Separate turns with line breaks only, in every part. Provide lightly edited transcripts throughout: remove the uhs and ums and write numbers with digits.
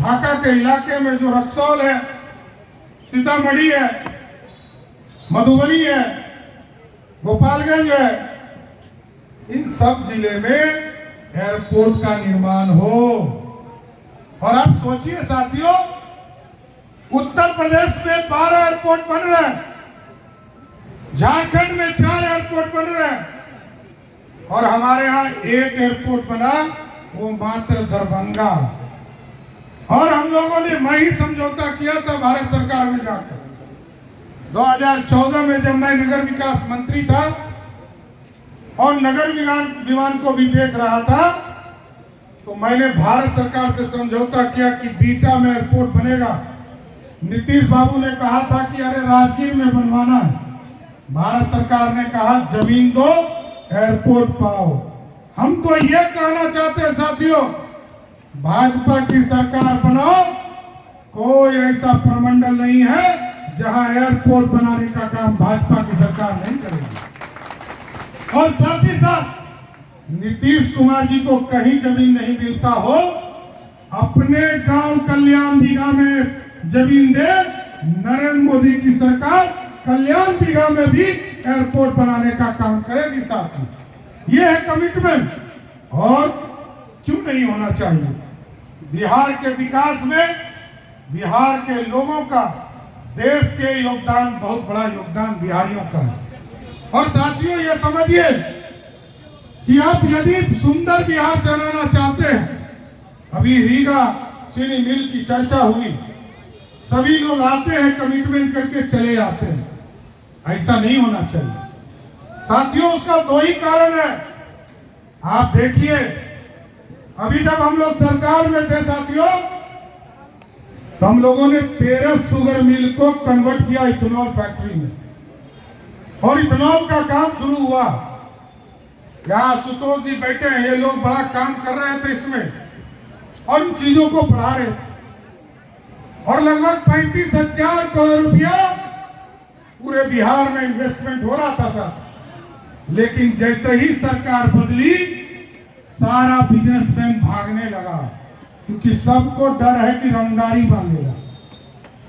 ढाका के इलाके में जो रक्सौल है, सीतामढ़ी है, मधुबनी है, गोपालगंज है, इन सब जिले में एयरपोर्ट का निर्माण हो। और आप सोचिए साथियों, उत्तर प्रदेश में 12 एयरपोर्ट बन रहे हैं, झारखंड में 4 एयरपोर्ट बन रहे हैं, और हमारे यहाँ एक एयरपोर्ट बना, वो मात्र दरभंगा। और हम लोगों ने वही समझौता किया था भारत सरकार में जाकर 2014 में, जब मैं नगर विकास मंत्री था और नगर विमान को भी देख रहा था, तो मैंने भारत सरकार से समझौता किया कि बीटा में एयरपोर्ट बनेगा। नीतीश बाबू ने कहा था कि अरे राजगीर में बनवाना है, भारत सरकार ने कहा जमीन दो, एयरपोर्ट पाओ। हम तो ये कहना चाहते हैं साथियों, भाजपा की सरकार बनाओ, कोई ऐसा प्रमंडल नहीं है जहां एयरपोर्ट बनाने का काम भाजपा की सरकार नहीं करेगी। और साथ ही साथ नीतीश कुमार जी को कहीं जमीन नहीं मिलता हो, अपने गांव कल्याण बीघा में जमीन दे, नरेंद्र मोदी की सरकार कल्याण बीघा में भी एयरपोर्ट बनाने का काम करेगी साथी। ये है कमिटमेंट, और क्यों नहीं होना चाहिए। बिहार के विकास में बिहार के लोगों का, देश के योगदान, बहुत बड़ा योगदान बिहारियों का है। और साथियों ये समझिए कि आप यदि सुंदर बिहार चलाना चाहते हैं, अभी रीगा चीनी मिल की चर्चा हुई, सभी लोग आते हैं कमिटमेंट करके चले जाते हैं, ऐसा नहीं होना चाहिए साथियों। उसका 2 ही कारण है। आप देखिए, अभी जब हम लोग सरकार में थे साथियों, तो हम लोगों ने 13 शुगर मिल को कन्वर्ट किया इथेनॉल फैक्ट्री में, और इथेनॉल का काम शुरू हुआ। क्या आशुतोष जी बैठे हैं, ये लोग बड़ा काम कर रहे थे इसमें, और इन चीजों को बढ़ा रहे थे, और लगभग 35,000 करोड़ रुपया पूरे बिहार में इन्वेस्टमेंट हो रहा था। लेकिन जैसे ही सरकार बदली, सारा बिजनेसमैन भागने लगा, क्योंकि सबको डर है कि रंगदारी मांगेगा,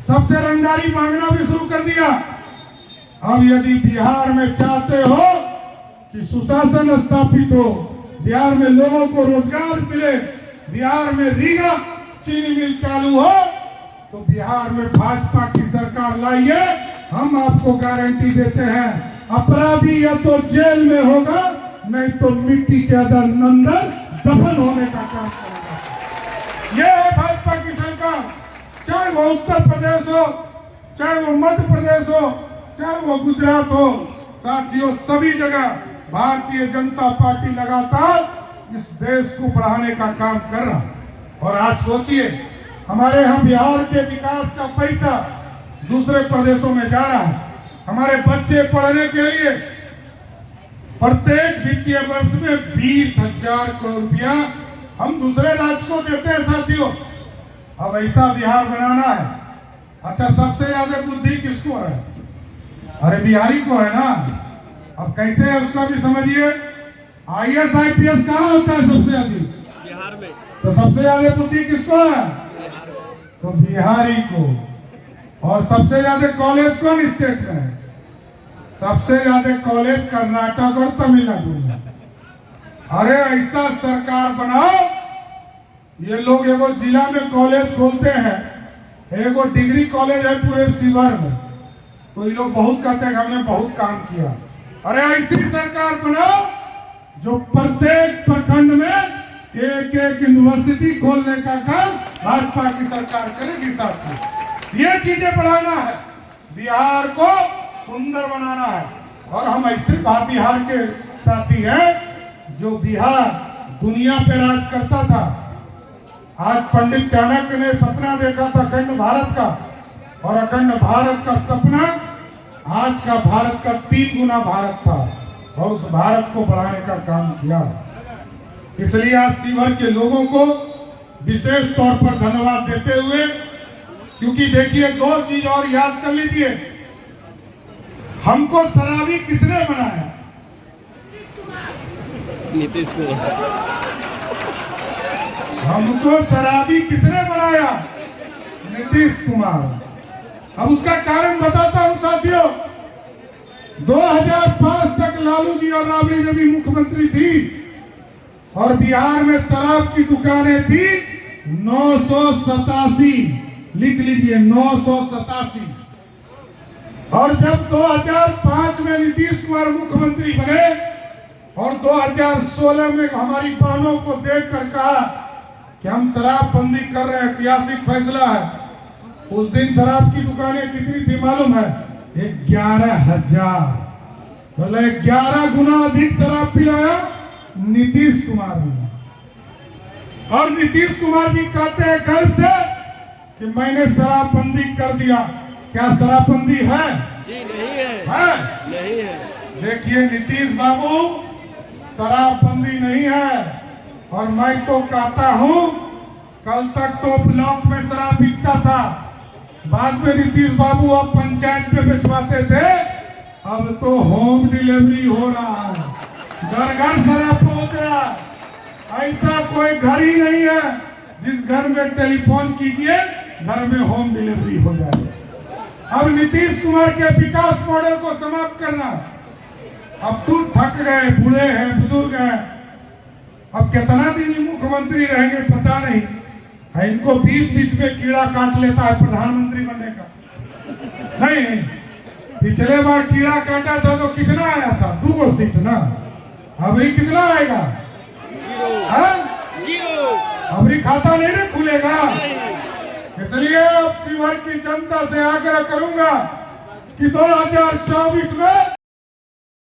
सबसे रंगदारी मांगना भी शुरू कर दिया। अब यदि बिहार में चाहते हो कि सुशासन स्थापित हो, बिहार में लोगों को रोजगार मिले, बिहार में रीगा चीनी मिल चालू हो, तो बिहार में भाजपा की सरकार लाइए। हम आपको गारंटी देते हैं, अपराधी या तो जेल में होगा, नहीं तो मिट्टी के अंदर दफन होने का काम करेगा। यह है भाजपा की सरकार, चाहे वो उत्तर प्रदेश हो, चाहे वो मध्य प्रदेश हो, चाहे वो गुजरात हो। साथियों, सभी जगह भारतीय जनता पार्टी लगातार इस देश को बढ़ाने का काम कर रहा। और आज सोचिए, हमारे यहाँ बिहार के विकास का पैसा दूसरे प्रदेशों में जा रहा है। हमारे बच्चे पढ़ने के लिए प्रत्येक वित्तीय वर्ष में 20,000 करोड़ रुपया हम दूसरे राज्य को देते हैं साथियों। अब ऐसा बिहार बनाना है। अच्छा, सबसे ज्यादा बुद्धि किसको है? अरे बिहारी को है ना। अब कैसे है उसका भी समझिए। IAS IPS कहाँ होता है सबसे ज्यादा? बिहार में। तो सबसे ज्यादा बुद्धि किसको है? तो बिहारी को। और सबसे ज्यादा कॉलेज कौन स्टेट में है? सबसे ज्यादा कॉलेज कर्नाटक और तमिलनाडु में। अरे ऐसा सरकार बनाओ, ये लोग एगो जिला में कॉलेज खोलते हैं, एगो डिग्री कॉलेज है पूरे शिवर में, तो ये लोग बहुत कहते हैं हमने बहुत काम किया। अरे ऐसी सरकार बनाओ जो प्रत्येक प्रखंड में एक एक यूनिवर्सिटी खोलने का काम भाजपा की सरकार करेगी साथियों। ये चीजें बढ़ाना है, बिहार को सुंदर बनाना है। और हम ऐसे बिहार के साथी हैं जो बिहार दुनिया पे राज करता था। आज पंडित चाणक्य ने सपना देखा था अखंड भारत का, और अखंड भारत का सपना आज का भारत का 3 गुना भारत था, और उस भारत को बढ़ाने का काम किया। इसलिए आज शिवहर के लोगों को विशेष तौर पर धन्यवाद देते हुए, क्योंकि देखिए 2 चीज और याद कर लीजिए, हमको शराबी किसने बनाया?
नीतीश कुमार।
हमको शराबी किसने बनाया? नीतीश कुमार। अब उसका कारण बताता हूं साथियों। 2005 तक लालू जी और राबड़ी देवी मुख्यमंत्री थी और बिहार में शराब की दुकानें थी 987। लिख लीजिए 987। और जब 2005 में नीतीश कुमार मुख्यमंत्री बने और 2016 में हमारी बहनों को देखकर कहा कि हम शराबबंदी कर रहे हैं, ऐतिहासिक फैसला है। उस दिन शराब की दुकानें कितनी थी मालूम है? 11,000। बोले 11 गुना अधिक शराब पिलाया नीतीश कुमार ने। और नीतीश कुमार जी कहते हैं गर्व से कि मैंने शराबबंदी कर दिया। क्या शराबबंदी है?
जी नहीं है, नहीं है।
देखिए नीतीश बाबू, शराबबंदी नहीं है। और मैं तो कहता हूं, कल तक तो ब्लॉक में शराब बिकता था, बाद में नीतीश बाबू अब पंचायत में बेचवाते थे, अब तो होम डिलीवरी हो रहा है, घर घर शराब पहुंच रहा है। ऐसा कोई घर ही नहीं है जिस घर में टेलीफोन कीजिए घर में होम डिलीवरी हो जाए। अब नीतीश कुमार के विकास मॉडल को समाप्त करना। अब तो थक गए, बूढ़े हैं, बुजुर्ग हैं, अब कितना दिन मुख्यमंत्री रहेंगे पता नहीं है। इनको बीच बीच में कीड़ा काट लेता है प्रधानमंत्री बनने का। नहीं, पिछले बार कीड़ा काटा था तो कितना आया था? 2 सीट ना। अबरी कितना आएगा?
जीरो।
अबरी खाता नहीं ना खुलेगा। इसलिए अब शिवहर की जनता से आग्रह करूंगा कि 2024 में